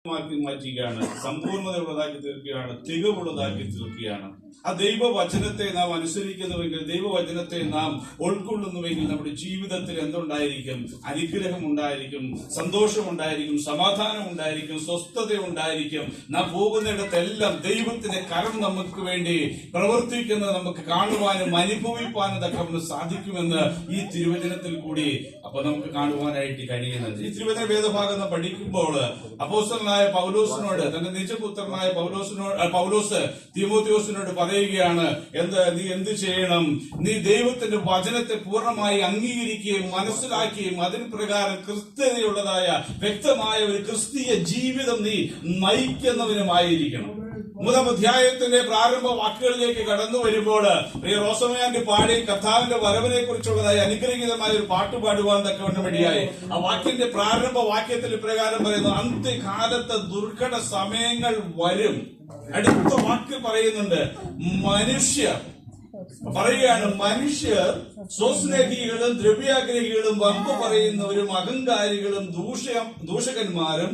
മാറ്റുകയാണ്, സമ്പൂർണ്ണതയുള്ളതാക്കി തീർക്കുകയാണ്, തികവുള്ളതാക്കി തീർക്കുകയാണ്. ആ ദൈവവചനത്തെ നാം അനുസരിക്കുന്നുവെങ്കിൽ, ദൈവവചനത്തെ നാം ഉൾക്കൊള്ളുന്നുവെങ്കിൽ നമ്മുടെ ജീവിതത്തിൽ എന്തുണ്ടായിരിക്കും? അനുഗ്രഹം ഉണ്ടായിരിക്കും, സന്തോഷമുണ്ടായിരിക്കും, സമാധാനം ഉണ്ടായിരിക്കും, സ്വസ്ഥത ഉണ്ടായിരിക്കും. നാം പോകുന്നിടത്തെല്ലാം ദൈവത്തിന്റെ കരം നമുക്ക് വേണ്ടി പ്രവർത്തിക്കുന്നത് നമുക്ക് കാണുവാനും അനുഭവിപ്പാനും തക്കവണ്ണം സാധിക്കുമെന്ന് ഈ തിരുവചനത്തിൽ കൂടി അപ്പൊ നമുക്ക് കാണുവാനായിട്ട് കഴിയുന്നത്. ഈ തിരുവചന വേദഭാഗം നാം പഠിക്കുമ്പോൾ അപ്പോസ്തലനായ പൗലോസിനോട്, തന്റെ നിജപുത്രനായ പൗലോസ് തീമോഥെയോസിനോട് പറയുകയാണ്, നീ എന്ത് ചെയ്യണം? നീ ദൈവത്തിന്റെ വചനത്തെ പൂർണ്ണമായി അംഗീകരിക്കുകയും മനസ്സിലാക്കുകയും അതിന് പ്രകാരം കൃത്യതയുള്ളതായ വ്യക്തമായ ഒരു ക്രിസ്തീയ ജീവിതം നീ നയിക്കുന്നവനുമായിരിക്കണം. 3-ാം അധ്യായത്തിന്റെ പ്രാരംഭ വാക്കുകളിലേക്ക് കടന്നു വരുമ്പോൾ റോസമ്മയാന്റെ പാടി കർത്താവിന്റെ വരവിനെ കുറിച്ചുള്ളതായി അനുഗ്രഹീതമായ ഒരു പാട്ട് പാടുവാൻ തക്കവണ്ണം ഇടയായി. ആ വാക്കിന്റെ പ്രാരംഭ വാക്യത്തിൽ ഇപ്രകാരം പറയുന്നു, അന്ത്യകാലത്ത് ദുർഘട സമയങ്ങൾ വരും. അടുത്ത വാക്ക് പറയുന്നുണ്ട്, മനുഷ്യർ സ്വസ്നേഹികളും ദ്രവ്യാഗ്രഹികളും വമ്പ് പറയുന്നവരും അഹങ്കാരികളും ദൂഷകന്മാരും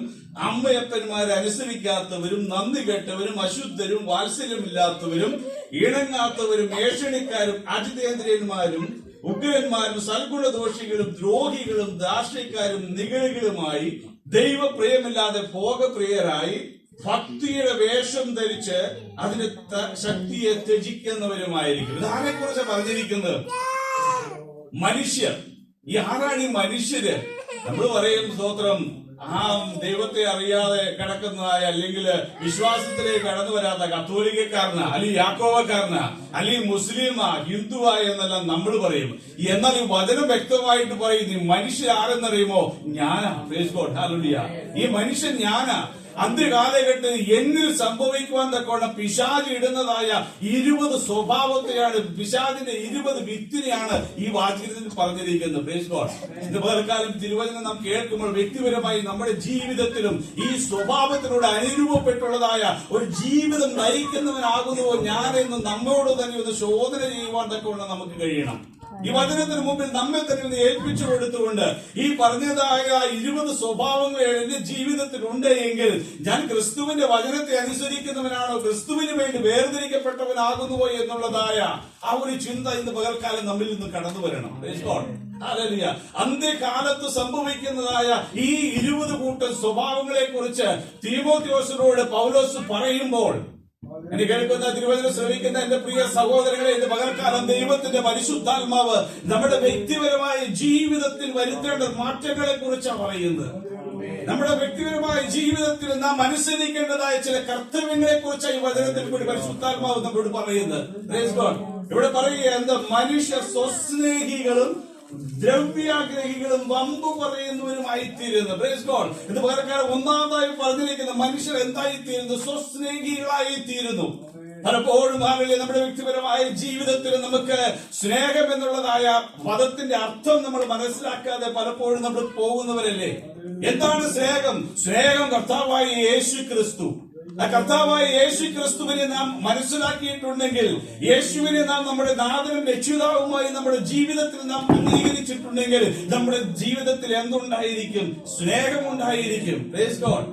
അമ്മയപ്പന്മാരെ അനുസരിക്കാത്തവരും നന്ദി കെട്ടവരും അശുദ്ധരും വാത്സല്യമില്ലാത്തവരും ഇണങ്ങാത്തവരും ഏഷണിക്കാരും അജിതേന്ദ്രിയന്മാരും ഉഗ്രന്മാരും സൽഗുണദോഷികളും ദ്രോഹികളും ദാർഷ്ട്യക്കാരും നിഗളികളുമായി ദൈവപ്രിയമില്ലാതെ ഭോഗപ്രിയരായി ഭക്തിയുടെ വേഷം ധരിച്ച് അതിന്റെ ശക്തിയെ ത്യജിക്കുന്നവരുമായിരിക്കും. ഇതാരെ കുറിച്ച് പറഞ്ഞിരിക്കുന്നത്? മനുഷ്യർ. ഈ ആരാണ് ഈ മനുഷ്യര്? നമ്മൾ പറയും സ്തോത്രം, ആ ദൈവത്തെ അറിയാതെ കിടക്കുന്നതായ, അല്ലെങ്കിൽ വിശ്വാസത്തിലേക്ക് കടന്നു വരാത്ത കത്തോലിക്കക്കാരനാ, അല്ലെങ്കിൽ യാക്കോബക്കാരനാ, അല്ലെങ്കിൽ മുസ്ലിമാ, ഹിന്ദുവാ എന്നെല്ലാം നമ്മൾ പറയും. എന്നാൽ ഈ വചനം വ്യക്തമായിട്ട് പറയും, ഈ മനുഷ്യൻ ആരെന്നറിയുമോ? ഞാനാ. Price God, hallelujah. ഈ മനുഷ്യൻ ഞാനാ. അന്ത്യകാലഘട്ടത്തിൽ എന്നിൽ സംഭവിക്കുവാൻ തക്കോണം പിശാച് ഇടുന്നതായ 20 സ്വഭാവത്തെയാണ്, പിശാചിന്റെ 20 വിത്തിനെയാണ് ഈ വാക്യത്തിൽ പറഞ്ഞിരിക്കുന്നത്. Praise God. ഇത് വേറെക്കാലം തിരുവചനം നാം കേൾക്കുമ്പോൾ വ്യക്തിപരമായി നമ്മുടെ ജീവിതത്തിലും ഈ സ്വഭാവത്തിലൂടെ അനുരൂപപ്പെട്ടുള്ളതായ ഒരു ജീവിതം നയിക്കുന്നവനാകുന്നുവോ ഞാനെന്ന് നമ്മോട് തന്നെ ഒന്ന് ശോധന ചെയ്യുവാൻ തക്കവണ്ണം നമുക്ക് കഴിയണം. ഈ വചനത്തിന് മുമ്പിൽ നമ്മെ തന്നെ ഏൽപ്പിച്ചു കൊടുത്തുകൊണ്ട് ഈ പറഞ്ഞതായ 20 സ്വഭാവങ്ങൾ എന്റെ ജീവിതത്തിൽ ഉണ്ട് എങ്കിൽ ഞാൻ ക്രിസ്തുവിന്റെ വചനത്തെ അനുസരിക്കുന്നവനാണോ, ക്രിസ്തുവിന് വേണ്ടി വേർതിരിക്കപ്പെട്ടവനാകുന്നുവോ എന്നുള്ളതായ ആ ഒരു ചിന്ത ഇന്ന് പകൽക്കാലം നമ്മിൽ നിന്ന് കടന്നു വരണം. അന്ത്യകാലത്ത് സംഭവിക്കുന്നതായ ഈ 20 കൂട്ടം സ്വഭാവങ്ങളെ കുറിച്ച് തീമോഥെയോസിനോട് പൗലോസ് പറയുമ്പോൾ, എന്നെ കേൾക്കുന്ന തിരുവചനം ശ്രമിക്കുന്ന എന്റെ പ്രിയ സഹോദരങ്ങളെ, ഇന്ന് പകൽക്കാലം ദൈവത്തിന്റെ പരിശുദ്ധാത്മാവ് നമ്മുടെ വ്യക്തിപരമായ ജീവിതത്തിൽ വരുത്തേണ്ട മാറ്റങ്ങളെ കുറിച്ചാണ് പറയുന്നത്. നമ്മുടെ വ്യക്തിപരമായ ജീവിതത്തിൽ നാം അനുസരിക്കേണ്ടതായ ചില കർത്തവ്യങ്ങളെ കുറിച്ചാണ് ഈ വചനത്തിൽ കൂടി പരിശുദ്ധാത്മാവ് നമ്മോട് പറയുന്നത്. ഇവിടെ പറയുക, എന്താ? മനുഷ്യർ സ്വസ്നേഹികളും ദ്രവ്യാഗ്രഹികളും വമ്പ് പറയുന്നവരുമായിത്തീരുന്നു. Praise God. ഇത് പകരക്കാലം ഒന്നാമതായി പറഞ്ഞിരിക്കുന്ന മനുഷ്യർ എന്തായിത്തീരുന്നു? സ്വസ്നേഹികളായിത്തീരുന്നു. പലപ്പോഴും ആകെ നമ്മുടെ വ്യക്തിപരമായ ജീവിതത്തിൽ നമുക്ക് സ്നേഹം എന്നുള്ളതായ പദത്തിന്റെ അർത്ഥം നമ്മൾ മനസ്സിലാക്കാതെ പലപ്പോഴും നമ്മൾ പോകുന്നവരല്ലേ. എന്താണ് സ്നേഹം? സ്നേഹം കർത്താവായ യേശു ക്രിസ്തു. ആ കർത്താവായ യേശു ക്രിസ്തുവിനെ നാം മനസ്സിലാക്കിയിട്ടുണ്ടെങ്കിൽ, യേശുവിനെ നാം നമ്മുടെ നാഥനും രക്ഷിതാവുമായി നമ്മുടെ ജീവിതത്തിൽ നാം അംഗീകരിച്ചിട്ടുണ്ടെങ്കിൽ നമ്മുടെ ജീവിതത്തിൽ എന്തുണ്ടായിരിക്കും? സ്നേഹമുണ്ടായിരിക്കും. Praise God.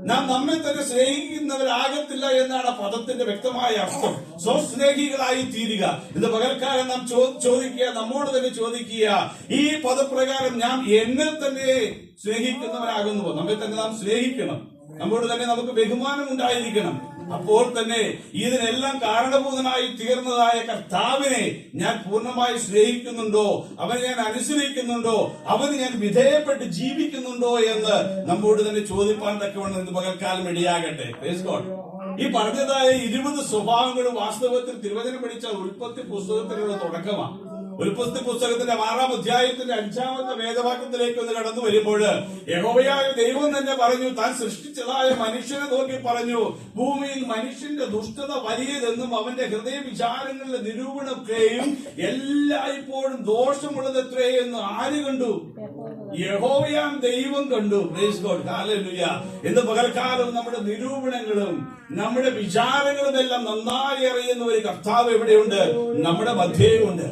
നാം നമ്മെ തന്നെ സ്നേഹിക്കുന്നവരാകത്തില്ല എന്നാണ് പദത്തിന്റെ വ്യക്തമായ അർത്ഥം. സ്വസ്നേഹികളായി തീരുക. ഇത് പകൽക്കാലം നാം ചോദിക്കുക, നമ്മോട് തന്നെ ചോദിക്കുക, ഈ പദപ്രകാരം ഞാൻ എന്നെ തന്നെ സ്നേഹിക്കുന്നവരാകുന്നുവോ? നമ്മെ തന്നെ നാം സ്നേഹിക്കണം. നമ്മോട് തന്നെ നമുക്ക് ബഹുമാനം ഉണ്ടായിരിക്കണം. അപ്പോൾ തന്നെ ഇതിനെല്ലാം കാരണഭൂതനായി തീർന്നതായ കർത്താവിനെ ഞാൻ പൂർണ്ണമായി സ്നേഹിക്കുന്നുണ്ടോ, അവനെ ഞാൻ അനുസരിക്കുന്നുണ്ടോ, അവന് ഞാൻ വിധേയപ്പെട്ട് ജീവിക്കുന്നുണ്ടോ എന്ന് നമ്മോട് തന്നെ ചോദിപ്പാൻ തക്കവണ്ണം ഇന്ന് പകൽക്കാലം ഇടയാകട്ടെ. Praise God. ഈ പറഞ്ഞതായ 20 സ്വഭാവങ്ങളും വാസ്തവത്തിൽ തിരുവചനം പഠിച്ച ഉൽപ്പത്തി പുസ്തകത്തിലുള്ള തുടക്കമാണ്. ഉൽപ്പത്തി പുസ്തകത്തിന്റെ 6-ാം അധ്യായത്തിന്റെ 5-ാമത്തെ വേദവാക്യത്തിലേക്ക് ഒന്ന് കടന്നു വരുമ്പോൾ, യഹോവയായ ദൈവം തന്നെ പറഞ്ഞു, താൻ സൃഷ്ടിച്ചതായ മനുഷ്യനെ നോക്കി പറഞ്ഞു, ഭൂമിയിൽ മനുഷ്യന്റെ ദുഷ്ടത വലിയതെന്നും അവന്റെ ഹൃദയ വിചാരങ്ങളുടെ നിരൂപണത്തെയും എല്ലായ്പ്പോഴും ദോഷമുള്ളതെത്രേ എന്ന് ആര് കണ്ടു? യഹോവയാം ദൈവം കണ്ടു. Price God, hallelujah. ഇന്ന് പകൽക്കാലം നമ്മുടെ നിരൂപണങ്ങളും നമ്മുടെ വിചാരങ്ങളും എല്ലാം നന്നായി അറിയുന്ന ഒരു കർത്താവ് എവിടെയുണ്ട്? നമ്മുടെ മധ്യേയുണ്ട്.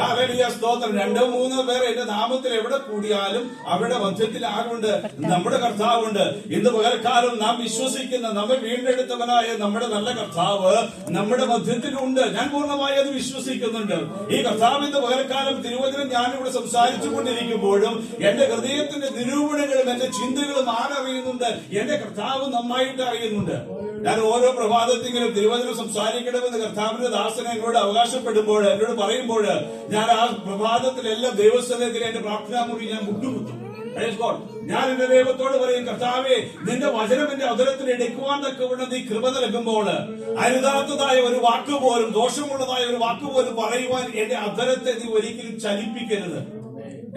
ഹല്ലേലൂയ, സ്തോത്രം. 2-3 പേർ എന്റെ നാമത്തിൽ എവിടെ കൂടിയാലും അവിടെ മധ്യത്തിൽ ആരുണ്ട്? നമ്മുടെ കർത്താവുണ്ട്. ഇന്ന് പകൽക്കാലം നാം വിശ്വസിക്കുന്ന, നമ്മെ വീണ്ടെടുത്തവനായ നമ്മുടെ നല്ല കർത്താവ് നമ്മുടെ മധ്യത്തിലുണ്ട്. ഞാൻ പൂർണ്ണമായി അത് വിശ്വസിക്കുന്നുണ്ട്. ഈ കർത്താവിന്റെ പകൽക്കാലം തിരുവചനം ഞാനിവിടെ സംസാരിച്ചു കൊണ്ടിരിക്കുമ്പോഴും എന്റെ ഹൃദയത്തിന്റെ നിരൂപണങ്ങളും എന്റെ ചിന്തകളും ആരറിയുന്നുണ്ട്? എന്റെ കർത്താവ് നന്നായിട്ട് അറിയുന്നുണ്ട്. ഞാൻ ഓരോ പ്രഭാതത്തിലും തിരുവചനം സംസാരിക്കണമെന്ന് കർത്താവിന്റെ ദാസനെ എന്നോട് അവകാശപ്പെടുമ്പോൾ, എന്നോട് പറയുമ്പോൾ, ഞാൻ ആ പ്രഭാതത്തിലെല്ലാം ദൈവസ്ഥലത്തിൽ എന്റെ പ്രാർത്ഥനാ മുറി ഞാൻ മുട്ടുകുത്തും. ഞാൻ എന്റെ ദൈവത്തോട് പറയും, കർത്താവേ, നിന്റെ വചനം എന്റെ ഉദരത്തിൽ എടുക്കുവാൻ തക്കവണ്ണം നീ കൃപ നൽകുമ്പോൾ അരുതാത്തതായ ഒരു വാക്കുപോലും, ദോഷമുള്ളതായ ഒരു വാക്കുപോലും പറയുവാൻ എന്റെ ഉദരത്തെ നീ ഒരിക്കലും ചലിപ്പിക്കരുത്.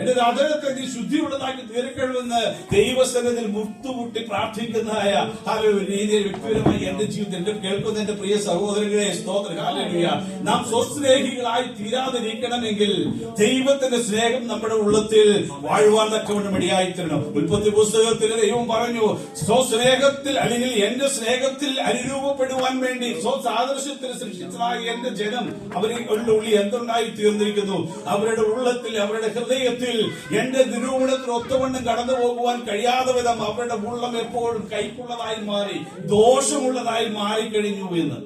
എന്റെ ഉദരത്തെ നീ ശുദ്ധിയുള്ളതാക്കി തീർക്കണമെന്ന് ദൈവസന്നിധിയിൽ മുട്ടുമുട്ടി പ്രാർത്ഥിക്കുന്നതായ ആ ഒരു രീതിയിൽ വ്യക്തിപരമായി എന്റെ ജീവിതം എന്റെ കേൾക്കുന്ന എന്റെ പ്രിയ സഹോദരങ്ങളെ, സ്തോത്രം. ഹല്ലേലൂയ. നാം സ്വസ്നേഹികളായി തീരാതിരിക്കണമെങ്കിൽ ദൈവത്തിന്റെ സ്നേഹം നമ്മുടെ ഉള്ളത്തിൽ വാഴുവാൻ തക്കവണ്ണം ഇടയായിത്തീരണം. ഉൽപ്പത്തി പുസ്തകത്തിൽ ദൈവം പറഞ്ഞു, സ്വസ്നേഹത്തിൽ അല്ലെങ്കിൽ എന്റെ സ്നേഹത്തിൽ അനുരൂപപ്പെടുവാൻ വേണ്ടി സ്വസാദൃശ്യത്തിൽ സൃഷ്ടിച്ചതായ എന്റെ ജനം അവരുടെ ഉള്ളിൽ എന്തുണ്ടായി തീർന്നിരിക്കുന്നു? അവരുടെ ഉള്ളത്തിൽ, അവരുടെ ഹൃദയത്തിൽ എന്റെ നിരൂപണത്തിന് ഒത്തവണ്ണം കടന്നു പോകുവാൻ കഴിയാതെ വിധം അവരുടെ ഉള്ളം എപ്പോഴും കൈപ്പുള്ളതായി മാറി, ദോഷമുള്ളതായി മാറിക്കഴിഞ്ഞു എന്ന്.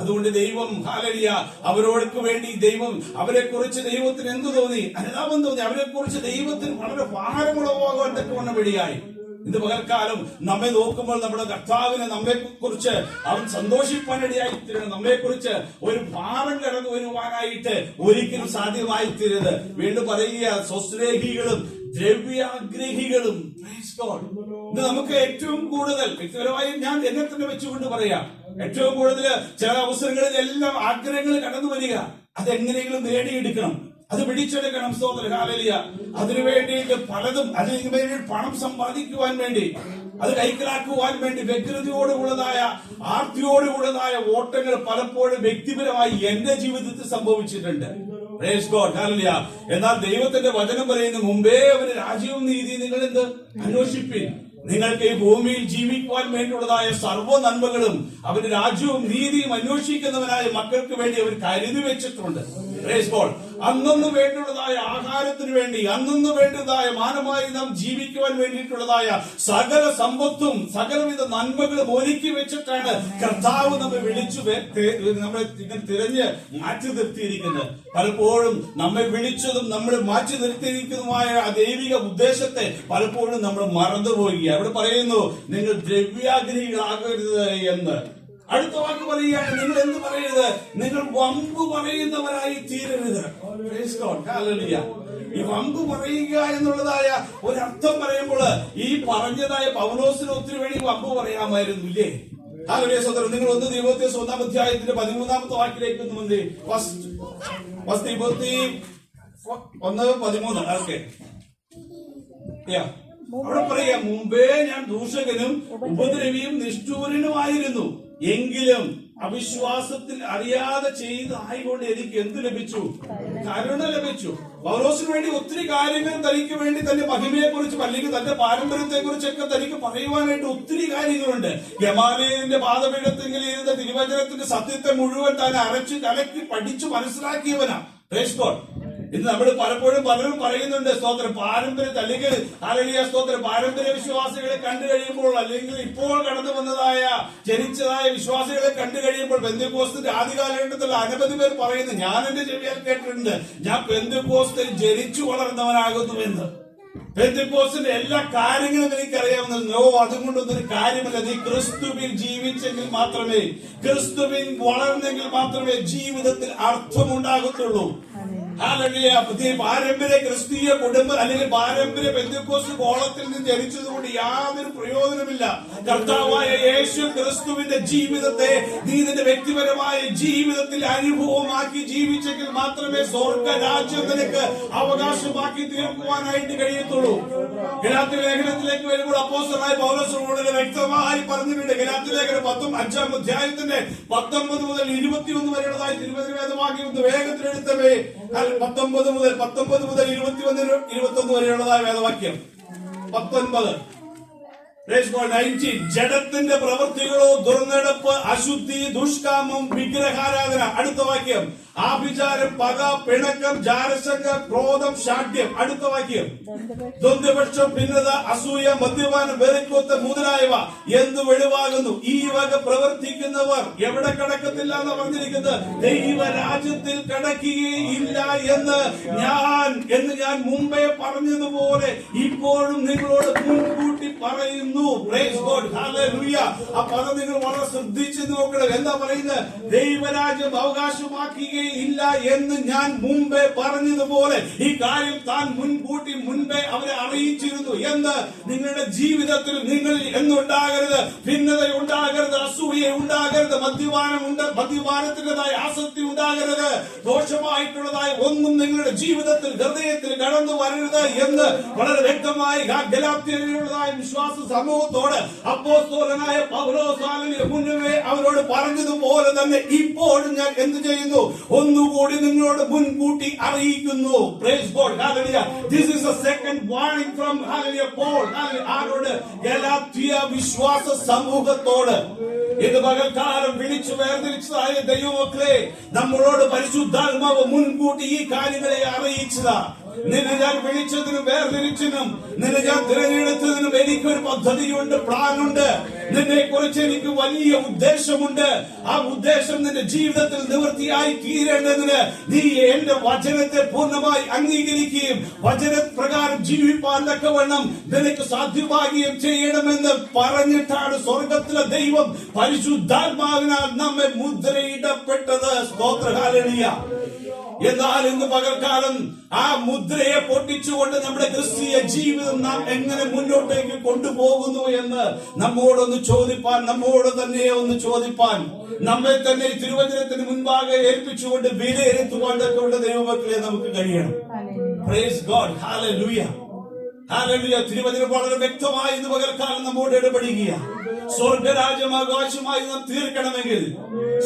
അതുകൊണ്ട് ദൈവം, ഹല്ലേലൂയ, അവരോടൊക്കെ വേണ്ടി ദൈവം, അവരെ കുറിച്ച് ദൈവത്തിന് എന്ത് തോന്നി? അനുതാപം തോന്നി. അവരെ കുറിച്ച് ദൈവത്തിന് വളരെ ഭാരമുളവാകാൻ തക്കവണ്ണം ഇടയായി. ഇന്ന് പകൽക്കാലം നമ്മെ നോക്കുമ്പോൾ നമ്മുടെ കർത്താവിനെ നമ്മെ കുറിച്ച് അവൻ സന്തോഷിപ്പാനിടയായി തീരണം. നമ്മെ കുറിച്ച് ഒരു ഭാരം കടന്നു വരുവാനായിട്ട് ഒരിക്കലും സാധ്യമായി തീരരുത്. വീണ്ടും പറയുക, സ്വസ്നേഹികളും ദ്രവ്യാഗ്രഹികളും. ഇന്ന് നമുക്ക് ഏറ്റവും കൂടുതൽ, വ്യക്തിപരമായി ഞാൻ എന്നെ തന്നെ വെച്ചുകൊണ്ട് പറയാം, ഏറ്റവും കൂടുതൽ ചില അവസരങ്ങളിൽ എല്ലാം ആഗ്രഹങ്ങൾ കടന്നു വരിക, അതെങ്ങനെയെങ്കിലും നേടിയെടുക്കണം, അത് പിടിച്ചെടുക്കണം. സ്തോത്രം. ഹല്ലേലൂയ. അതിനു വേണ്ടിയിട്ട് പലതും, അതിന് വേണ്ടി പണം സമ്പാദിക്കുവാൻ വേണ്ടി, അത് കൈക്കലാക്കുവാൻ വേണ്ടി വ്യഗ്രതയോടുള്ളതായ, ആർത്തിയോടുള്ളതായ ഓട്ടങ്ങൾ പലപ്പോഴും വ്യക്തിപരമായി എന്റെ ജീവിതത്തിൽ സംഭവിച്ചിട്ടുണ്ട്. എന്നാൽ ദൈവത്തിന്റെ വചനം പറയുന്ന മുമ്പേ അവര് രാജ്യവും നീതി നിങ്ങൾ എന്ത് അന്വേഷിപ്പിൻ, നിങ്ങൾക്ക് ഈ ഭൂമിയിൽ ജീവിക്കുവാൻ വേണ്ടിയുള്ളതായ സർവ്വ നന്മകളും അവന്റെ രാജ്യവും നീതിയും അന്വേഷിക്കുന്നവനായ മക്കൾക്ക് വേണ്ടി അവർ കരുതി വെച്ചിട്ടുണ്ട്. അന്നൊന്നു വേണ്ടിയുള്ളതായ ആഹാരത്തിന് വേണ്ടി, അന്നൊന്നു വേണ്ടതായ മാനമായി നാം ജീവിക്കുവാൻ വേണ്ടിയിട്ടുള്ളതായ സകല സമ്പത്തും സകലവിധ നന്മകളും ഒരുക്കി വെച്ചിട്ടാണ് കർത്താവ് നമ്മെ വിളിച്ചു, നമ്മളെ തിരഞ്ഞ് മാറ്റി നിർത്തിയിരിക്കുന്നത്. പലപ്പോഴും നമ്മെ വിളിച്ചതും നമ്മൾ മാറ്റി നിർത്തിയിരിക്കുന്നതുമായ ആ ദൈവിക ഉദ്ദേശത്തെ പലപ്പോഴും നമ്മൾ മറന്നുപോവുക. അവിടെ പറയുന്നു, നിങ്ങൾ ദ്രവ്യാഗ്രഹികളാകരുത് എന്ന്. അടുത്ത വാക്ക് പറയുകയാണ്, നിങ്ങൾ എന്ത് പറയരുത്? നിങ്ങൾ വമ്പ് പറയുന്നവരായി തീരരുത്. ഈ വമ്പ് പറയുക എന്നുള്ളതായ ഒരർത്ഥം പറയുമ്പോൾ ഈ പറഞ്ഞതായ പൗലോസിന് ഒത്തിരി വേണ്ടി വമ്പ് പറയാമായിരുന്നു, ഇല്ലേ? ഹല്ലേലൂയ. സഹോദരൻ, നിങ്ങൾ 1 തീമോഥെയോസ് 1-ാം അധ്യായത്തിന്റെ 13-ാമത്തെ വാക്കിലേക്ക് ഒന്ന് വന്നേ. ഫസ്റ്റ് തീമോത്തി 1:13. ഓക്കെ, അവിടെ പറയാ, മുമ്പേ ഞാൻ ദൂഷകനും ഉപദ്രവിയും നിഷ്ഠൂരനുമായിരുന്നു, എങ്കിലും അവിശ്വാസത്തിൽ അറിയാതെ ചെയ്തായിക്കൊണ്ട് എനിക്ക് എന്ത് ലഭിച്ചു? കരുണ ലഭിച്ചു. പൗലോസിന് വേണ്ടി ഒത്തിരി കാര്യങ്ങൾ തനിക്ക് വേണ്ടി തന്റെ മഹിമയെ കുറിച്ചും അല്ലെങ്കിൽ തന്റെ പാരമ്പര്യത്തെ കുറിച്ചൊക്കെ തനിക്ക് പറയുവാനായിട്ട് ഒത്തിരി കാര്യങ്ങളുണ്ട്. ഗമാലിയലിന്റെ പാദപീഠത്തിൽ ഇരുന്ന തിരുവചനത്തിന്റെ സത്യത്തെ മുഴുവൻ താൻ അരച്ച് കലക്കി പഠിച്ചു മനസ്സിലാക്കിയവനാ. Praise God. ഇന്ന് നമ്മൾ പലപ്പോഴും പലരും പറയുന്നുണ്ട്, സ്തോത്രം, പാരമ്പര്യ അല്ലെങ്കിൽ ഹല്ലേലൂയ, സ്തോത്രം, പാരമ്പര്യ വിശ്വാസികളെ കണ്ടു കഴിയുമ്പോൾ അല്ലെങ്കിൽ ഇപ്പോൾ കടന്നു വന്നതായ ജനിച്ചതായ വിശ്വാസികളെ കണ്ടു കഴിയുമ്പോൾ പെന്തക്കോസ്തിന്റെ ആദ്യ കാലഘട്ടത്തിൽ അനവധി പേർ പറയുന്നു, ഞാൻ എന്റെ ചെവിയാൽ കേട്ടിട്ടുണ്ട്, ഞാൻ പെന്തക്കോസ്തിൽ ജനിച്ചു വളർന്നവനാകുന്നുവെന്ന്. പെന്തക്കോസ്തിന്റെ എല്ലാ കാര്യങ്ങളും എനിക്കറിയാവുന്ന. അതുകൊണ്ടൊന്നൊരു കാര്യമില്ല. നീ ക്രിസ്തുവിൽ ജീവിച്ചെങ്കിൽ മാത്രമേ, ക്രിസ്തുവിൽ വളർന്നെങ്കിൽ മാത്രമേ ജീവിതത്തിൽ അർത്ഥമുണ്ടാകത്തുള്ളൂ. പാരമ്പര്യ ക്രിസ്തീയ കുടുംബം അല്ലെങ്കിൽ പാരമ്പര്യ പെന്തക്കോസ്ത് കോളത്തിൽ നിന്ന് ജനിച്ചതുകൊണ്ട് യാതൊരു പ്രയോജനമില്ല. കർത്താവായ യേശു ക്രിസ്തുവിന്റെ ജീവിതത്തെ നീ നിന്റെ വ്യക്തിപരമായ ജീവിതത്തിൽ അനുഭവമാക്കി ജീവിച്ചെങ്കിൽ മാത്രമേ സ്വർഗ രാജ്യം നിനക്ക് അവകാശമാക്കി തീർക്കുവാനായിട്ട് കഴിയത്തുള്ളൂ. ഗലാത്യ ലേഖനത്തിലേക്ക് വരുമ്പോൾ അപ്പോസ്തലനായ പൗലോസ് വളരെ വ്യക്തമായി പറഞ്ഞിട്ടുണ്ട്. ഗലാത്യ ലേഖനം 5-ാം അധ്യായത്തിന്റെ 19 മുതൽ 21 വരെയുള്ളതായി തിരുവചനവേദവാക്യം വേഗത്തിലെടുത്തവേ 19 മുതൽ 21 വരെയുള്ളതായ വേദവാക്യം 19. ജഡത്തിന്റെ പ്രവൃത്തികളോ ദുർനടപ്പ്, അശുദ്ധി, ദുഷ്കാമം, വിഗ്രഹാരാധന. അടുത്ത വാക്യം, ആഭിചാരം, പക, പിണക്കം, ജാരശങ്ക, ക്രോധം, ശാഠ്യം. അടുത്ത വാക്യം, ദ്വന്ദ്വപക്ഷം, ഭിന്നത, അസൂയ, മദ്യപാനം, വെറിക്കൂത്ത് മുതലായവ എന്ത് വെളിവാകുന്നു. ഈ വക പ്രവർത്തിക്കുന്നവർ എവിടെ കടക്കത്തില്ല എന്ന് പറഞ്ഞിരിക്കുന്നത്? ദൈവരാജ്യത്തിൽ കടക്കുകയില്ല എന്ന് ഞാൻ മുമ്പേ പറഞ്ഞതുപോലെ ഇപ്പോഴും നിങ്ങളോട് മുൻകൂട്ടി പറയുന്നു. Price God, hallelujah. ആ പദം നിങ്ങൾ വളരെ ശ്രദ്ധിച്ച് നോക്കണം. എന്താ പറയുന്നത്? ദൈവരാജ്യം അവകാശമാക്കുകയില്ല എന്ന് ഞാൻ മുമ്പേ പറഞ്ഞതുപോലെ ഈ കാര്യം താൻ മുൻപേ അവരെ അറിയിച്ചിരുന്നു എന്ന്. നിങ്ങളുടെ ജീവിതത്തിൽ നിങ്ങളിൽ എന്നുണ്ടാകരുത് ഭിന്നത ഉണ്ടാകരുത്, അസൂയ ഉണ്ടാകരുത്, മദ്യപാനത്തിൻ്റെതായ ആസക്തി ഉണ്ടാകരുത്, ദോഷമായിട്ടുള്ളതായ ഒന്നും നിങ്ങളുടെ ജീവിതത്തിൽ ഹൃദയത്തിൽ കടന്നു വരരുത് എന്ന് വളരെ വ്യക്തമായി ഗലാത്യയിലുള്ളതായ വിശ്വാസ സമൂഹത്തോട് അപ്പോസ്തലനായ പൗലോസ് മുന്നേ അവരോട് പറഞ്ഞതുപോലെ തന്നെ ഇപ്പോഴും ഞാൻ എന്ത് ചെയ്യുന്നു? ഒന്നുകൂടി നിങ്ങളോട് മുൻകൂട്ടി അറിയിക്കുന്നു. Praise God, hallelujah. This is a second warning from hallelujah Paul. ആരോട്? ഗലാത്യ വിശ്വാസ സമൂഹത്തോട്. ഇത് പകൽക്കാലം വിളിച്ചു വേർതിരിച്ചതായ ദൈവമക്കളെ, നമ്മളോട് പരിശുദ്ധാത്മാവ് മുൻകൂട്ടി ഈ കാര്യങ്ങളെ അറിയിച്ചതാ. നിന്നെ ഞാൻ വിളിച്ചതിനും വേർതിരിച്ചതിനും നിന്നെ ഞാൻ തിരഞ്ഞെടുത്തതിനും എനിക്കൊരു പദ്ധതിയുണ്ട്, പ്ലാനുണ്ട്. നിന്നെ കുറിച്ച് എനിക്ക് വലിയ ഉദ്ദേശമുണ്ട്. ആ ഉദ്ദേശം നിന്റെ ജീവിതത്തിൽ നിവൃത്തിയായി തീരേണ്ടതിന് നീ എന്റെ വചനത്തെ പൂർണ്ണമായി അംഗീകരിക്കുകയും വചനപ്രകാരം ജീവിപ്പാൻ തക്കവണ്ണം നിനക്ക് സാധ്യമാകുകയും ചെയ്യണമെന്ന് പറഞ്ഞിട്ടാണ് സ്വർഗത്തിലെ ദൈവം പരിശുദ്ധാത്മാവിനാൽ നമ്മെ മുദ്രയിടപ്പെട്ടത്. സ്തോത്ര, ഹല്ലേലൂയ. എന്നാൽ ഇന്ന് പകൽക്കാലം ആ മുദ്രയെ പൊട്ടിച്ചുകൊണ്ട് നമ്മുടെ ക്രിസ്തീയ ജീവിതം നാം എങ്ങനെ മുന്നോട്ടേക്ക് കൊണ്ടുപോകുന്നു എന്ന് നമ്മോടൊന്ന് ചോദിപ്പാൻ, നമ്മോട് തന്നെ ഒന്ന് ചോദിപ്പാൻ, നമ്മെ തന്നെ തിരുവചനത്തിന് മുൻപാകെ ഏൽപ്പിച്ചുകൊണ്ട് വിലയിരുത്തുവാൻ കൊണ്ട് ദൈവമക്കളെ നമുക്ക് കഴിയണം. Price God, hallelujah, hallelujah. തിരുവചനം വളരെ വ്യക്തമായി ഇന്ന് പകൽക്കാലം നമ്മോട് ഇടപെടുകയാണ്. സ്വർഗരാജ്യം അവകാശമായി നാം തീർക്കണമെങ്കിൽ,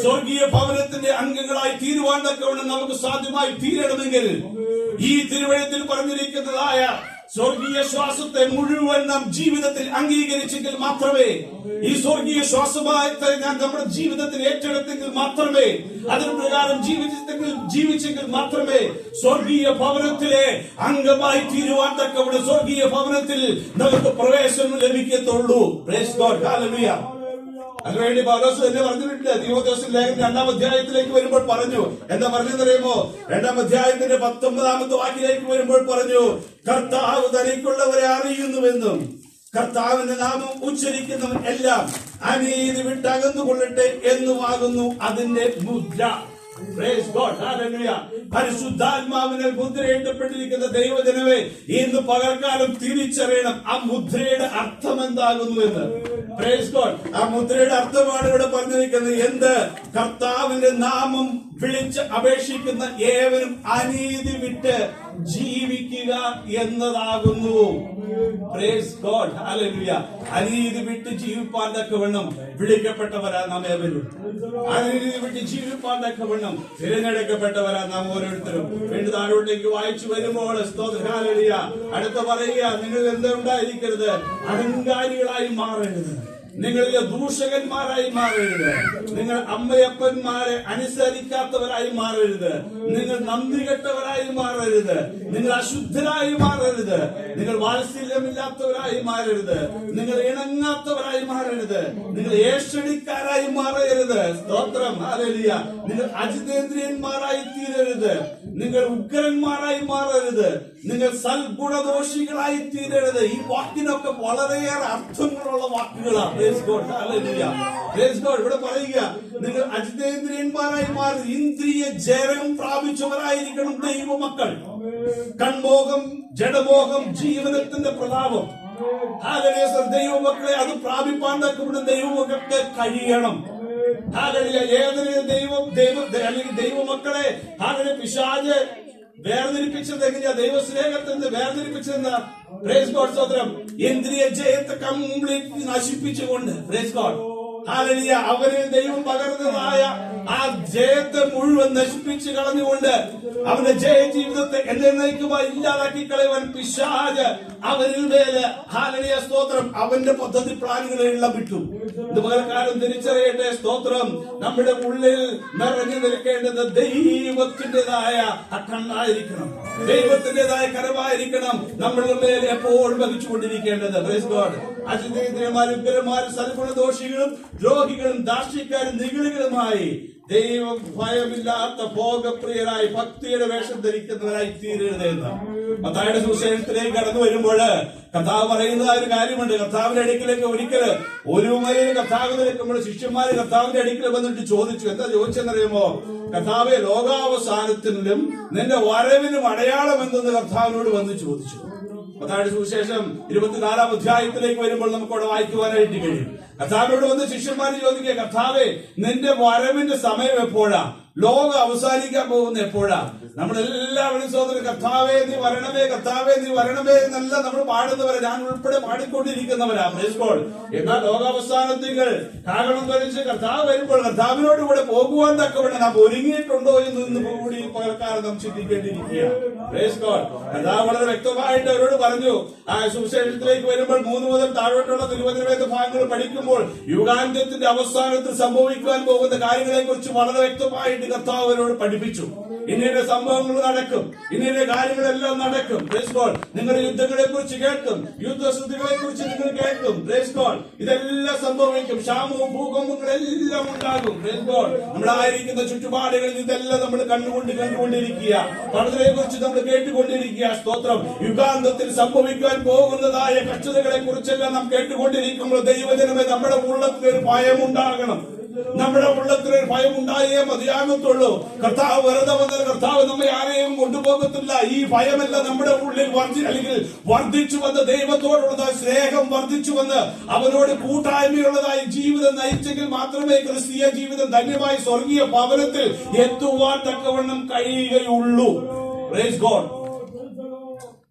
സ്വർഗീയ ഭവനത്തിന്റെ അംഗങ്ങളായി തീരുവാൻ തക്കവണ്ണം നമുക്ക് സാധ്യമായി തീരണമെങ്കിൽ ഈ തിരുവചനത്തിൽ പറഞ്ഞിരിക്കുന്നതായ സ്വർഗീയ ശ്വാസത്തെ മുഴുവൻ നാം ജീവിതത്തിൽ അംഗീകരിച്ചെങ്കിൽ മാത്രമേ, ഈ സ്വർഗീയ ശ്വാസത്തെ ഞാൻ നമ്മുടെ ജീവിതത്തിൽ ഏറ്റെടുത്തെങ്കിൽ മാത്രമേ, അതിന് പ്രകാരം ജീവിച്ചെങ്കിൽ മാത്രമേ സ്വർഗീയ ഭവനത്തിലെ അംഗമായി തീരുവാൻ തക്കവിടെ സ്വർഗീയ ഭവനത്തിൽ നമുക്ക് പ്രവേശനം ലഭിക്കത്തുള്ളൂ. Price God, hallelujah. അതിനുവേണ്ടി പൗലോസ് തന്നെ പറഞ്ഞിട്ടുണ്ട്. തീമോഥെയോസിന്റെ ലേഖനം 2-ാം അധ്യായത്തിലേക്ക് വരുമ്പോൾ പറഞ്ഞു, എന്താ പറഞ്ഞെന്നറിയുമോ? 2-ാം അധ്യായത്തിന്റെ 19-ാമത്തെ വാക്യത്തിലേക്ക് വരുമ്പോൾ പറഞ്ഞു, കർത്താവ് തനിക്കുള്ളവരെ അറിയുന്നുവെന്നും കർത്താവിന്റെ നാമം ഉച്ചരിക്കുന്നവൻ എല്ലാം അനീതി വിട്ടകന്നുകൊള്ളട്ടെ എന്നുമാകുന്നു അതിന്റെ മുദ്ര. Praise God, hallelujah. പരിശുദ്ധാത്മാവിനാൽ മുദ്രയിടപ്പെട്ടിരിക്കുന്ന ദൈവജനമേ, ഇന്ന് പകൽക്കാലം തിരിച്ചറിയണം ആ മുദ്രയുടെ അർത്ഥം എന്താകുന്നുവെന്ന്. Praise God. ആ മുദ്രയുടെ അർത്ഥമാണ് ഇവിടെ പറഞ്ഞിരിക്കുന്നത്. എന്ത്? കർത്താവിന്റെ നാമം വിളിച്ച് അപേക്ഷിക്കുന്ന ഏവരും അനീതി വിട്ട് ജീവിക്കുക എന്നതാകുന്നു. Price God, hallelujah. അനീതി വിട്ട് ജീവിപ്പാൻ തക്കവണ്ണം വിളിക്കപ്പെട്ടവരാ നാം ഏവരും. അനീതി വിട്ട് ജീവിപ്പാൻ തക്കവണ്ണം തിരഞ്ഞെടുക്കപ്പെട്ടവരാ നാം ഓരോരുത്തരും. വീണ്ടും താഴോട്ടേക്ക് വായിച്ചു വരുമ്പോൾ സ്തോത്രം, ഹല്ലേലൂയ. അടുത്ത പറയുക, നിങ്ങൾ എന്തുണ്ടായിരിക്കരുത്? അഹങ്കാരികളായി മാറരുത്, നിങ്ങൾ ദൂഷകന്മാരായി മാറരുത്, നിങ്ങൾ അമ്മയപ്പന്മാരെ അനുസരിക്കാത്തവരായി മാറരുത്, നിങ്ങൾ നന്ദി കെട്ടവരായി മാറരുത്, നിങ്ങൾ അശുദ്ധരായി മാറരുത്, നിങ്ങൾ വാത്സല്യമില്ലാത്തവരായി മാറരുത്, നിങ്ങൾ ഇണങ്ങാത്തവരായി മാറരുത്, നിങ്ങൾ ഏഷണിക്കാരായി മാറരുത്. സ്തോത്രം, ഹല്ലേലൂയ. നിങ്ങൾ അജിതേന്ദ്രിയന്മാരായി തീരരുത്, നിങ്ങൾ ഉഗ്രന്മാരായി മാറരുത്, നിങ്ങൾ സൽഗുണദോഷികളായി തീരരുത്. ഈ വാക്കിനൊക്കെ വളരെയേറെ അർത്ഥങ്ങളുള്ള വാക്കുകളാണ്. Price God, hallelujah. Praise God. ഇവിടെ പറയുക, നിങ്ങൾ അജിതേന്ദ്രിയന്മാരായി മാറി ഇന്ദ്രിയ ജയം പ്രാപിച്ചവരായിരിക്കണം ദൈവമക്കൾ. കൺമോഹം, ജഡമോഹം, ജീവനത്തിന്റെ പ്രതാപം, ഹല്ലേലൂയ. ദൈവമക്കളെ അത് പ്രാപിപ്പാൻ തക്കവണ്ണം ദൈവമക്കൾക്ക് കഴിയണം. ഹല്ലേലൂയ. ഏതൊരു അല്ലെങ്കിൽ ദൈവമക്കളെ ഹല്ലേലൂയ പിശാച് വേർതിരിപ്പിച്ചത് എങ്ങനെയാ? ദൈവസ്നേഹത്തിൽ നിന്ന് വേർതിരിപ്പിച്ചതെന്ന്. Praise God. സ്തോത്രം. ഇന്ദ്രിയ ജയത്തെ കംപ്ലീറ്റ് നശിപ്പിച്ചുകൊണ്ട്, പ്രൈസ് ഗോഡ്, ഹല്ലേലൂയ, അവരിൽ ദൈവം പകർന്നതായ ആ ജയത്തെ മുഴുവൻ നശിപ്പിച്ചു കളഞ്ഞുകൊണ്ട് അവന്റെ ജയ ജീവിതത്തെ എന്നേക്കുമായി ഇല്ലാതാക്കി കളയുവാൻ പിശാച് അവരിൽ മേല് ഹല്ലേലൂയ സ്തോത്രം അവന്റെ പദ്ധതി പ്ലാനുകളെല്ലാം വിട്ടു. ഇത് പകൽക്കാലം തിരിച്ചറിയട്ടെ സ്തോത്രം. നമ്മുടെ ഉള്ളിൽ നിറഞ്ഞു നിൽക്കേണ്ടത് ദൈവത്തിൻ്റെതായ കണ്ണായിരിക്കണം, ദൈവത്തിൻ്റെതായ കരമായിരിക്കണം നമ്മളുടെ മേൽ എപ്പോഴും വഹിച്ചുകൊണ്ടിരിക്കേണ്ടത്. Praise God. അശുദ്ധീന്ദ്രന്മാരും ഉഗ്രന്മാരും സൽഗുണദോഷികളും ദ്രോഹികളും ദാർഷ്ട്യക്കാരും നിഗളികളുമായി ദൈവം ഭയമില്ലാത്ത ഭോഗപ്രിയരായി ഭക്തിയുടെ വേഷം ധരിക്കുന്നവരായി തീരരുതെന്ന് മത്തായിയുടെ സുവിശേഷത്തിലേക്ക് കടന്നു വരുമ്പോൾ കർത്താവ് പറയുന്ന ഒരു കാര്യമുണ്ട്. കർത്താവിന്റെ അടുക്കിലേക്ക് ഒരിക്കൽ ഒരു മലയിൽ കർത്താവ് നിൽക്കുമ്പോൾ ശിഷ്യന്മാര് കർത്താവിന്റെ അടുക്കൽ വന്നിട്ട് ചോദിച്ചു. എന്താ ചോദിച്ചെന്നറിയുമോ? കർത്താവെ, ലോകാവസാനത്തിനും നിന്റെ വരവിനും അടയാളം എന്തെന്ന് കർത്താവിനോട് വന്ന് ചോദിച്ചു. മത്തായിയുടെ സുവിശേഷം 24-ാം അധ്യായത്തിലേക്ക് വരുമ്പോൾ നമുക്ക് അവിടെ വായിക്കുവാനായിട്ട് കഴിയും. കർത്താവിനോട് വന്ന് ശിഷ്യന്മാർ ചോദിക്കുക, കർത്താവെ, നിന്റെ വരവിന്റെ സമയം എപ്പോഴാ? ലോകം അവസാനിക്കാൻ പോകുന്ന എപ്പോഴാ? നമ്മളെല്ലാവരും സഹോദരൻ കർത്താവേ നീ വരണമേ, കർത്താവേ നീ വരണമേ എന്നല്ല നമ്മൾ പാടുന്നവരെ, ഞാൻ ഉൾപ്പെടെ പാടിക്കൊണ്ടിരിക്കുന്നവരാ. Praise God. എന്നാൽ ലോകാവസാനത്തിങ്ങൾ കാകളം ധരിച്ച് കർത്താവ് വരുമ്പോൾ കർത്താവിനോട് കൂടെ പോകുവാൻ തക്കവണ്ണം നാം ഒരുങ്ങിയിട്ടുണ്ടോ എന്ന് കൂടി പകൽക്കാലം നാം ചിന്തിക്കേണ്ടിയിരിക്കുക. Praise God. കർത്താവ് വളരെ വ്യക്തമായിട്ട് അവരോട് പറഞ്ഞു. ആ സുവിശേഷത്തിലേക്ക് വരുമ്പോൾ 3 മുതൽ താഴോട്ടുള്ള തിരുവചനവേദ ഭാഗങ്ങൾ പഠിക്കുമ്പോൾ യുഗാന്ത്യത്തിന്റെ അവസാനത്തിൽ സംഭവിക്കാൻ പോകുന്ന കാര്യങ്ങളെ കുറിച്ച് വളരെ വ്യക്തമായിട്ട് കർത്താവ് അവരോട് പഠിപ്പിച്ചു. ഇന്നീന സംഭവങ്ങൾ നടക്കും, ഇന്നീന കാര്യങ്ങളെല്ലാം നടക്കും. Praise God. നിങ്ങളുടെ യുദ്ധങ്ങളെ കുറിച്ച് കേൾക്കും, യുദ്ധസ്ഥിതികളെ കുറിച്ച് നിങ്ങൾ കേൾക്കും. Praise God. ഇതെല്ലാം സംഭവിക്കും. ക്ഷാമവും ഭൂകമ്പങ്ങളെല്ലാം ഉണ്ടാകും. Praise God. നമ്മളായിരിക്കുന്ന ചുറ്റുപാടുകളിൽ ഇതെല്ലാം നമ്മൾ കണ്ടുകൊണ്ടിരിക്കുക, പലതിനെ കുറിച്ച് നമ്മൾ കേട്ടുകൊണ്ടിരിക്കുക. സ്തോത്രം. യുഗാന്തത്തിൽ സംഭവിക്കാൻ പോകുന്നതായ കഷ്ടതകളെ കുറിച്ചെല്ലാം നാം കേട്ടുകൊണ്ടിരിക്കുമ്പോൾ ദൈവജനമേ നമ്മുടെ ഉള്ളത്തിൽ ഒരു ഭയമുണ്ടാകണം. നമ്മുടെ ഉള്ളത്തിൽ ഒരു ഭയം ഉണ്ടായേ മതിയാകത്തുള്ളൂ. കർത്താവ് വെറുതെ വന്നാൽ കർത്താവ് നമ്മെ ആരെയും കൊണ്ടുപോകത്തില്ല. ഈ ഭയമെല്ലാം നമ്മുടെ ഉള്ളിൽ വർദ്ധിച്ചു വന്ന് ദൈവത്തോടുള്ളതായ സ്നേഹം വർദ്ധിച്ചു വന്ന് അവനോട് കൂട്ടായ്മയുള്ളതായി ജീവിതം നയിച്ചെങ്കിൽ മാത്രമേ ക്രിസ്തീയ ജീവിതം ധന്യമായി സ്വർഗീയ ഭവനത്തിൽ എത്തുവാൻ തക്കവണ്ണം കഴിയുകയുള്ളൂ. Praise God.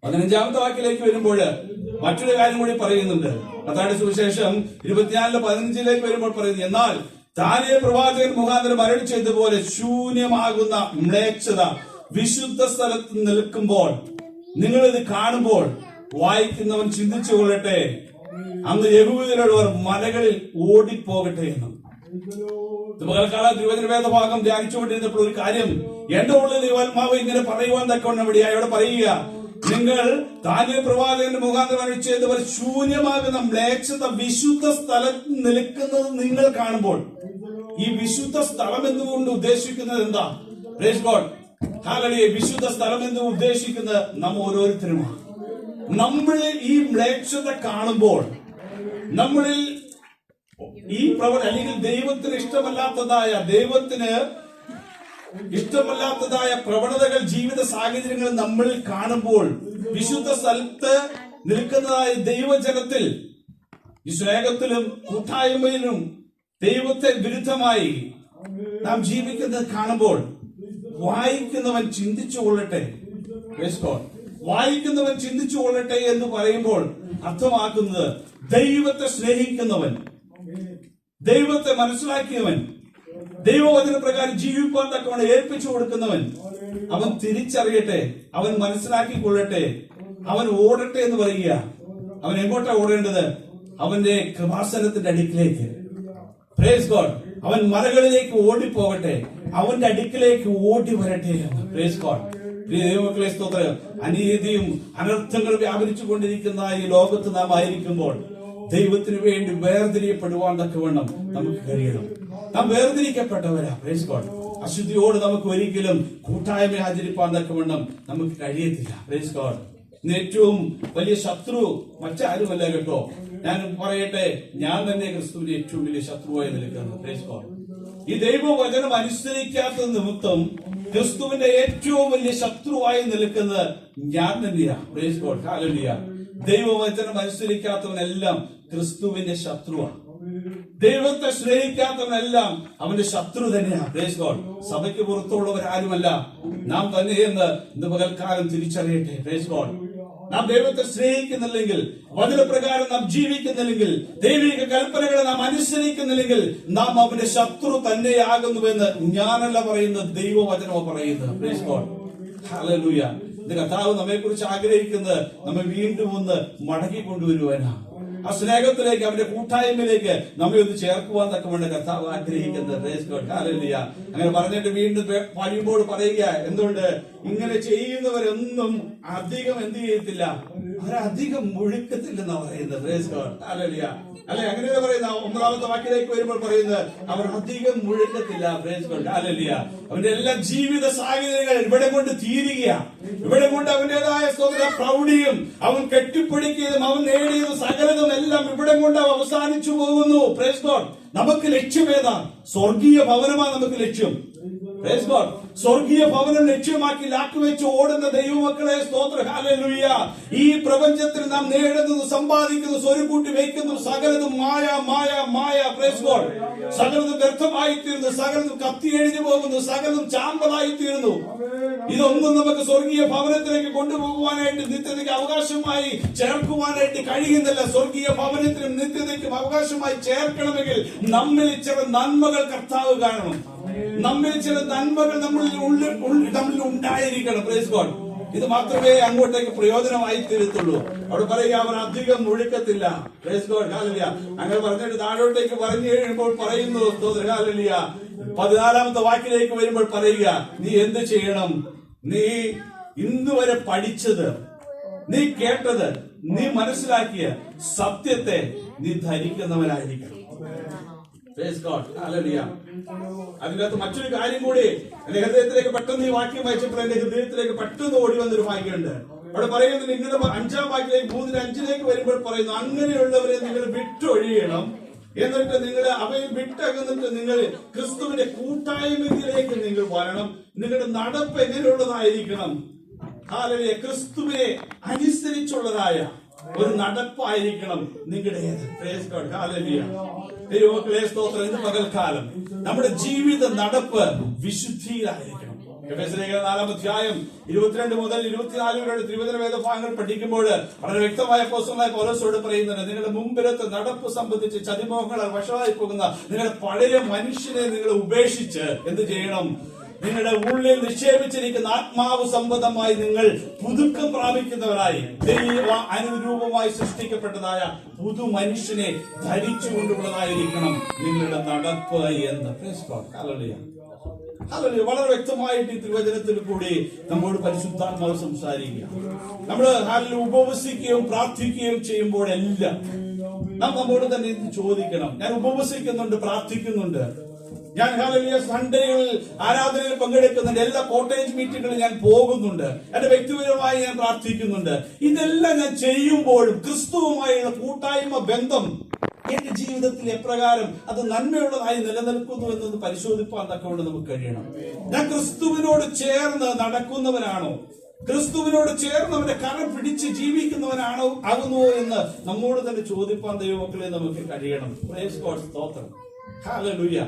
15-ാമത്തെ വാക്യത്തിലേക്ക് വരുമ്പോൾ മറ്റൊരു കാര്യം കൂടി പറയുന്നുണ്ട്. മത്തായിയുടെ സുവിശേഷം 24-15 വരുമ്പോൾ പറയുന്നു, എന്നാൽ ദാനിയേൽ പ്രവാചകൻ മുഖാന്തരം അരുളി ചെയ്തതുപോലെ ശൂന്യമാകുന്ന മ്ലേച്ഛത വിശുദ്ധ സ്ഥലത്ത് നിൽക്കുമ്പോൾ നിങ്ങളിത് കാണുമ്പോൾ വായിക്കുന്നവൻ ചിന്തിച്ചു കൊള്ളട്ടെ, അന്ന് യഹൂദരുള്ളവർ മലകളിൽ ഓടിപ്പോകട്ടെ എന്ന്. പകൽക്കാലം തിരുവചനവേദ ഭാഗം ധ്യാനിച്ചുകൊണ്ടിരുന്നപ്പോൾ ഒരു കാര്യം എന്റെ ഉള്ളിൽ ആത്മാവ് ഇങ്ങനെ പറയുവാൻ തക്കവണ്ണം അവിടെ പറയുക, നിങ്ങൾ ദാനിയേൽ പ്രവാചകന്റെ മുഖാന്തരം അരുളി ചെയ്തതുപോലെ ശൂന്യമാകുന്ന മ്ലേച്ഛത വിശുദ്ധ സ്ഥലത്ത് നിൽക്കുന്നത് നിങ്ങൾ കാണുമ്പോൾ. ഈ വിശുദ്ധ സ്ഥലം എന്നുകൊണ്ട് ഉദ്ദേശിക്കുന്നത് എന്താ? Price God. ഹല്ലേലൂയ. വിശുദ്ധ സ്ഥലം എന്ന് ഉദ്ദേശിക്കുന്നത് നാം ഓരോരുത്തരുമാണ്. നമ്മളിൽ ഈ മ്ലേച്ഛത കാണുമ്പോൾ, നമ്മളിൽ ഈ അല്ലെങ്കിൽ ദൈവത്തിന് ഇഷ്ടമല്ലാത്തതായ പ്രവണതകൾ, ജീവിത സാഹചര്യങ്ങൾ നമ്മളിൽ കാണുമ്പോൾ വിശുദ്ധ സ്ഥലത്ത് നിൽക്കുന്നതായ ദൈവജനത്തിൽ ഈ സ്നേഹത്തിലും കൂട്ടായ്മയിലും ദൈവത്തെ വിരുദ്ധമായി നാം ജീവിക്കുന്നത് കാണുമ്പോൾ വായിക്കുന്നവൻ ചിന്തിച്ചു കൊള്ളട്ടെ. വായിക്കുന്നവൻ ചിന്തിച്ചു കൊള്ളട്ടെ എന്ന് പറയുമ്പോൾ അർത്ഥമാക്കുന്നത് ദൈവത്തെ സ്നേഹിക്കുന്നവൻ, ദൈവത്തെ മനസ്സിലാക്കിയവൻ, ദൈവവചന പ്രകാരം ജീവിക്കാൻ തക്കവണ്ണം ഏൽപ്പിച്ചു കൊടുക്കുന്നവൻ അവൻ തിരിച്ചറിയട്ടെ, അവൻ മനസ്സിലാക്കിക്കൊള്ളട്ടെ, അവൻ ഓടട്ടെ എന്ന് പറയുക. അവൻ എങ്ങോട്ടാ ഓടേണ്ടത്? അവന്റെ കൃപാസനത്തിന്റെ അടുക്കിലേക്ക്. Praise God. അവൻ മലകളിലേക്ക് ഓടിപ്പോകട്ടെ, അവന്റെ അടുക്കിലേക്ക് ഓടി വരട്ടെ എന്ന്. Praise God. ദൈവമക്കളെ സ്തോത്രം. അനീതിയും അനർത്ഥങ്ങൾ വ്യാപരിച്ചു കൊണ്ടിരിക്കുന്ന ഈ ലോകത്ത് നാം ആയിരിക്കുമ്പോൾ ദൈവത്തിന് വേണ്ടി വേർതിരിയപ്പെടുവാൻ തക്കവണ്ണം നമുക്ക് കഴിയണം. നാം വേർതിരിക്കപ്പെട്ടവരാ. Praise God. അശുദ്ധിയോട് നമുക്ക് ഒരിക്കലും കൂട്ടായ്മ ആചരിപ്പാൻ തക്കവണ്ണം നമുക്ക് കഴിയത്തില്ല. Praise God. ഏറ്റവും വലിയ ശത്രു മറ്റാരുമല്ല കേട്ടോ. ഞാൻ പറയട്ടെ, ഞാൻ തന്നെ ക്രിസ്തുവിന്റെ ഏറ്റവും വലിയ ശത്രുവായി നിൽക്കുന്നു. Price God. ഈ ദൈവവചനം അനുസരിക്കാത്ത നിമിത്തം ക്രിസ്തുവിന്റെ ഏറ്റവും വലിയ ശത്രുവായി നിൽക്കുന്നത് ഞാൻ തന്നെയാ. Price God. ഹല്ലേലൂയ. ദൈവവചനം അനുസരിക്കാത്തവനെല്ലാം ക്രിസ്തുവിന്റെ ശത്രുവാണ്. ദൈവത്തെ സ്നേഹിക്കാത്തവനെല്ലാം അവന്റെ ശത്രു തന്നെയാണ്. Praise God. സഭയ്ക്ക് പുറത്തുള്ളവരാരുമല്ല, നാം തന്നെയെന്ന് ഇന്ന് പകൽക്കാലം തിരിച്ചറിയട്ടെ. Praise God. നാം ദൈവത്തെ സ്നേഹിക്കുന്നില്ലെങ്കിൽ, വചനപ്രകാരം നാം ജീവിക്കുന്നില്ലെങ്കിൽ, ദൈവിക കൽപ്പനകളെ നാം അനുസരിക്കുന്നില്ലെങ്കിൽ നാം അവന്റെ ശത്രു തന്നെയാകുന്നുവെന്ന് ഞാനല്ല പറയുന്നത്, ദൈവവചനമോ പറയുന്നത്. Price God. ഹല്ലേലൂയ. ഇത് കർത്താവ് നമ്മെ കുറിച്ച് ആഗ്രഹിക്കുന്നത് നമ്മെ വീണ്ടും ഒന്ന് മടക്കി കൊണ്ടുവരുവാനാ. ആ സ്നേഹത്തിലേക്ക്, അവന്റെ കൂട്ടായ്മയിലേക്ക് നമ്മെ ഒന്ന് ചേർക്കുവാൻ തക്കവണ്ണം കർത്താവ് ആഗ്രഹിക്കുന്നത്. ഹല്ലേലൂയ. അങ്ങനെ പറഞ്ഞിട്ട് വീണ്ടും പറയുമ്പോൾ പറയുക, എന്തുകൊണ്ട് ഇങ്ങനെ ചെയ്യുന്നവരൊന്നും അധികം എന്ത് ചെയ്യത്തില്ല, അവരധികം മുഴുക്കത്തില്ലെന്നാ പറയുന്നത്. ഹല്ലേലൂയ. അല്ലെ, അങ്ങനെയാണ് പറയുന്നത്. 9-ാമത്തെ വാക്യത്തിലേക്ക് വരുമ്പോൾ പറയുന്നത് അവർ അധികം മുഴുക്കത്തില്ല. ഹല്ലേലൂയ. അവന്റെ എല്ലാ ജീവിത സാഹചര്യങ്ങൾ ഇവിടെ കൊണ്ട് തീരുക, ഇവിടെ കൊണ്ട് അവന്റേതായ പ്രൗഢിയും അവൻ കെട്ടിപ്പിടിക്കുന്നതും അവൻ നേടിയതും സകലതും എല്ലാം ഇവിടെ കൊണ്ട് അവസാനിച്ചു പോകുന്നു. Praise God. നമുക്ക് ലക്ഷ്യമേതാ? സ്വർഗീയ ഭവനമാണ് നമുക്ക് ലക്ഷ്യം. Praise God. സ്വർഗീയ ഭവനം ലക്ഷ്യമാക്കി ലാക്കുവെച്ച് ഓടുന്ന ദൈവമക്കളെ, സ്തോത്രം. ഹല്ലേലൂയ. ഈ പ്രപഞ്ചത്തിൽ നാം നേടുന്നത്, സമ്പാദിക്കുന്നു, സ്വരുക്കൂട്ടി വയ്ക്കുന്നു, സകലതും മായ മായ മായ. Praise God. സകലതും വ്യർത്ഥമായിത്തീരുന്നു, സകലതും കത്തിയെഴിഞ്ഞു പോകുന്നു, സകലതും ചാമ്പലായിത്തീരുന്നു. ഇതൊന്നും നമുക്ക് സ്വർഗീയ ഭവനത്തിലേക്ക് കൊണ്ടുപോകുവാനായിട്ട്, നിത്യതയ്ക്ക് അവകാശമായി ചേർക്കുവാനായിട്ട് കഴിയുന്നില്ല. സ്വർഗീയ ഭവനത്തിനും നിത്യതയ്ക്കും അവകാശമായി ചേർക്കണമെങ്കിൽ നമ്മിൽ ചില നന്മകൾ കർത്താവ് കാണണം. നമ്മിൽ ചില നന്മകൾ നമ്മിൽ ഉണ്ടായിരിക്കണം. Praise God. ഇത് മാത്രമേ അങ്ങോട്ടേക്ക് പ്രയോജനമായി തീരത്തുള്ളൂ. അവിടെ പറയുക അവർ അധികം മുഴുക്കത്തില്ല. Price God. ഹല്ലേലൂയ. അങ്ങനെ പറഞ്ഞിട്ട് താഴോട്ടേക്ക് പറഞ്ഞു കഴിയുമ്പോൾ പറയുന്നു, സ്തോത്രം. ഹല്ലേലൂയ. 14-ാമത്തെ വാക്യത്തിലേക്ക് വരുമ്പോൾ പറയുക, നീ എന്ത് ചെയ്യണം? നീ ഇന്ന് വരെ പഠിച്ചത്, നീ കേട്ടത്, നീ മനസ്സിലാക്കിയ സത്യത്തെ നീ ധരിക്കുന്നവനായിരിക്കണം. Price God. ഹല്ലേലൂയ. അതിനകത്ത് മറ്റൊരു കാര്യം കൂടി എന്റെ ഹൃദയത്തിലേക്ക് പെട്ടെന്ന് ഈ വാക്യം വായിച്ചപ്പോൾ എന്റെ ഹൃദയത്തിലേക്ക് പെട്ടെന്ന് ഓടി വന്നൊരു വാക്യമുണ്ട്. അവിടെ പറയുന്നത്, നിങ്ങളുടെ 5-ാം വാക്യത്തിലേക്ക് 3-5 വരുമ്പോൾ പറയുന്നു, അങ്ങനെയുള്ളവരെ നിങ്ങൾ വിട്ടൊഴിയണം, എന്നിട്ട് നിങ്ങൾ അവയെ വിട്ടകന്നിട്ട് നിങ്ങൾ ക്രിസ്തുവിന്റെ കൂട്ടായ്മയിലേക്ക് നിങ്ങൾ വരണം. നിങ്ങളുടെ നടപ്പ് എങ്ങനെയുള്ളതായിരിക്കണം? ഹല്ലേലൂയ. ക്രിസ്തുവിനെ അനുസരിച്ചുള്ളതായ ഒരു നടപ്പായിരിക്കണം നിങ്ങളുടേത്. Price God. ഹല്ലേലൂയ. ദൈവമക്കളെ, സ്തോത്രം. ഇന്ന് പകൽക്കാലം നമ്മുടെ ജീവിത നടപ്പ് വിശുദ്ധിയിലായിരിക്കണം. എഫെസ്യർ 4-ാം അധ്യായം 22 മുതൽ 24 വരെയുള്ള തിരുവചന വേദഭാഗങ്ങൾ പഠിക്കുമ്പോൾ വളരെ വ്യക്തമായ അപ്പോസ്തലനായ പൗലോസോട് പറയുന്നുണ്ട്, നിങ്ങളുടെ മുമ്പിലത്തെ നടപ്പ് സംബന്ധിച്ച് ചതിമോഹങ്ങളാൽ വശമായി പോകുന്ന നിങ്ങളുടെ പഴയ മനുഷ്യനെ നിങ്ങൾ ഉപേക്ഷിച്ച് എന്ത് ചെയ്യണം? നിങ്ങളുടെ ഉള്ളിൽ നിക്ഷേപിച്ചിരിക്കുന്ന ആത്മാവ് സംബന്ധമായി നിങ്ങൾ പുതുക്കം പ്രാപിക്കുന്നവരായി ദൈവ അനുരൂപമായി സൃഷ്ടിക്കപ്പെട്ടതായ പുതു മനുഷ്യനെ ധരിച്ചുകൊണ്ടുള്ളതായിരിക്കണം നിങ്ങളുടെ നടപ്പ് എന്ന്. ഹല്ലേലൂയ. ഹല്ലേലൂയ. വളരെ വ്യക്തമായിട്ട് ഈ തിരുവചനത്തിൽ കൂടി നമ്മോട് പരിശുദ്ധാത്മാവ് സംസാരിക്കുക. നമ്മൾ ഉപവസിക്കുകയും പ്രാർത്ഥിക്കുകയും ചെയ്യുമ്പോഴെല്ലാം നാം നമ്മോട് തന്നെ ചോദിക്കണം, ഞാൻ ഉപവസിക്കുന്നുണ്ട്, പ്രാർത്ഥിക്കുന്നുണ്ട്, ഞാൻ ഹല്ലേലൂയ സൺഡേകളിൽ ആരാധനയിൽ പങ്കെടുക്കുന്നുണ്ട്, എല്ലാ കോട്ടേജ് മീറ്റിങ്ങുകളിൽ ഞാൻ പോകുന്നുണ്ട്, എന്റെ വ്യക്തിപരമായി ഞാൻ പ്രാർത്ഥിക്കുന്നുണ്ട്. ഇതെല്ലാം ഞാൻ ചെയ്യുമ്പോഴും ക്രിസ്തുവുമായുള്ള കൂട്ടായ്മ ബന്ധം എന്റെ ജീവിതത്തിൽ എപ്രകാരം അത് നന്മയുള്ളതായി നിലനിൽക്കുന്നു എന്നത് പരിശോധിപ്പാൻ തക്കവണ്ണം നമുക്ക് കഴിയണം. ഞാൻ ക്രിസ്തുവിനോട് ചേർന്ന് നടക്കുന്നവനാണോ? ക്രിസ്തുവിനോട് ചേർന്ന് അവന്റെ കരം പിടിച്ച് ജീവിക്കുന്നവനാണോ ആകുന്നുവോ എന്ന് നമ്മോട് തന്നെ ചോദിപ്പാൻ ദൈവമക്കളെ നമുക്ക് കഴിയണം. Praise God. സ്തോത്രം. ഹല്ലേലൂയ.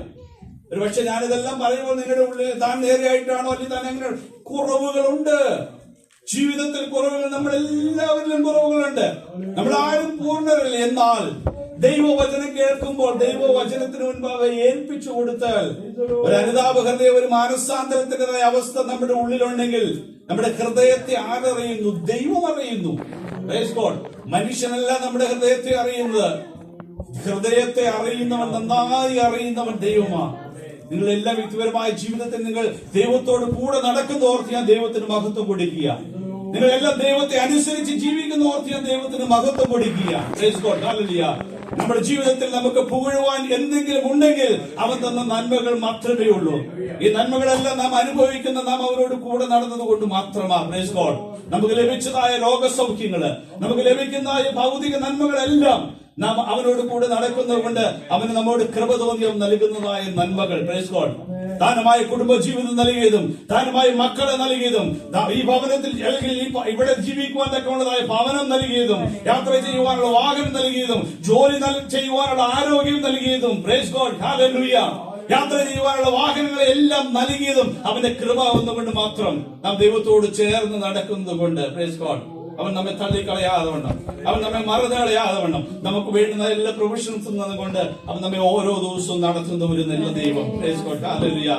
ഒരു പക്ഷെ ഞാനിതെല്ലാം പറയുമ്പോൾ നിങ്ങളുടെ ഉള്ളിൽ താൻ നേരെയായിട്ടാണോ, അല്ലെങ്കിൽ താൻ എങ്ങനെ? കുറവുകളുണ്ട് ജീവിതത്തിൽ, കുറവുകൾ നമ്മളെല്ലാവരിലും കുറവുകളുണ്ട്. നമ്മളാരും പൂർണ്ണരല്ല. എന്നാൽ ദൈവവചനം കേൾക്കുമ്പോൾ ദൈവവചനത്തിന് മുൻപാകെ ഏൽപ്പിച്ചു കൊടുത്താൽ ഒരു അനുതാപ ഹൃദയം, ഒരു മാനസാന്തരത്തിൻ്റെതായ അവസ്ഥ നമ്മുടെ ഉള്ളിലുണ്ടെങ്കിൽ നമ്മുടെ ഹൃദയത്തെ ആരറിയുന്നു? ദൈവം അറിയുന്നു. Praise God. മനുഷ്യനല്ല നമ്മുടെ ഹൃദയത്തെ അറിയുന്നത്. ഹൃദയത്തെ അറിയുന്നവൻ, നന്നായി അറിയുന്നവൻ ദൈവമാണ്. നിങ്ങളെല്ലാ വ്യക്തിപരമായ ജീവിതത്തിൽ നിങ്ങൾ ദൈവത്തോട് കൂടെ നടക്കുന്ന ഓർത്ത് ഞാൻ ദൈവത്തിന് മഹത്വം കൊടുക്കുക. നിങ്ങളെല്ലാം ദൈവത്തെ അനുസരിച്ച് ജീവിക്കുന്ന ഓർത്ത് ഞാൻ ദൈവത്തിന് മഹത്വം കൊടുക്കുക. Price God. ഹല്ലേലൂയ. നമ്മുടെ ജീവിതത്തിൽ നമുക്ക് പുകഴുവാൻ എന്തെങ്കിലും ഉണ്ടെങ്കിൽ അവൻ തന്ന നന്മകൾ മാത്രമേ ഉള്ളൂ. ഈ നന്മകളെല്ലാം നാം അനുഭവിക്കുന്ന നാം അവരോട് കൂടെ നടന്നത് കൊണ്ട് മാത്രമാണ്. Praise God. നമുക്ക് ലഭിച്ചതായ രോഗസൗഖ്യങ്ങള്, നമുക്ക് ലഭിക്കുന്ന ഭൗതിക നന്മകളെല്ലാം നാം അവനോട് കൂടെ നടക്കുന്നത് കൊണ്ട് അവന് നമ്മോട് കൃപ തോന്നിയും നൽകുന്നതായ നന്മകൾ. Praise God. ദാനമായ കുടുംബജീവിതം നൽകിയതും ദാനമായി മക്കളെ നൽകിയതും ഈ ഭവനത്തിൽ അല്ലെങ്കിൽ ഇവിടെ ജീവിക്കുവാൻ തക്കമുള്ളതായ ഭവനം നൽകിയതും യാത്ര ചെയ്യുവാനുള്ള വാഹനം നൽകിയതും ജോലി ചെയ്യുവാനുള്ള ആരോഗ്യം നൽകിയതും. Price God. ഹല്ലേലൂയ. യാത്ര ചെയ്യുവാനുള്ള വാഹനങ്ങളെ എല്ലാം നൽകിയതും അവന്റെ കൃപ ഒന്നുകൊണ്ട് മാത്രം നാം ദൈവത്തോട് ചേർന്ന് നടക്കുന്നത് കൊണ്ട്. Praise God. അവൻ നമ്മെ തള്ളിക്കളയാതെ വണ്ണം, അവൻ നമ്മെ മറുതളയാതെ വണ്ണം നമുക്ക് വേണ്ടുന്ന എല്ലാ പ്രൊവിഷൻസും കൊണ്ട് അവൻ നമ്മെ ഓരോ ദിവസവും നടത്തുന്ന ഒരു നല്ല ദൈവം. Price God. ഹല്ലേലൂയ.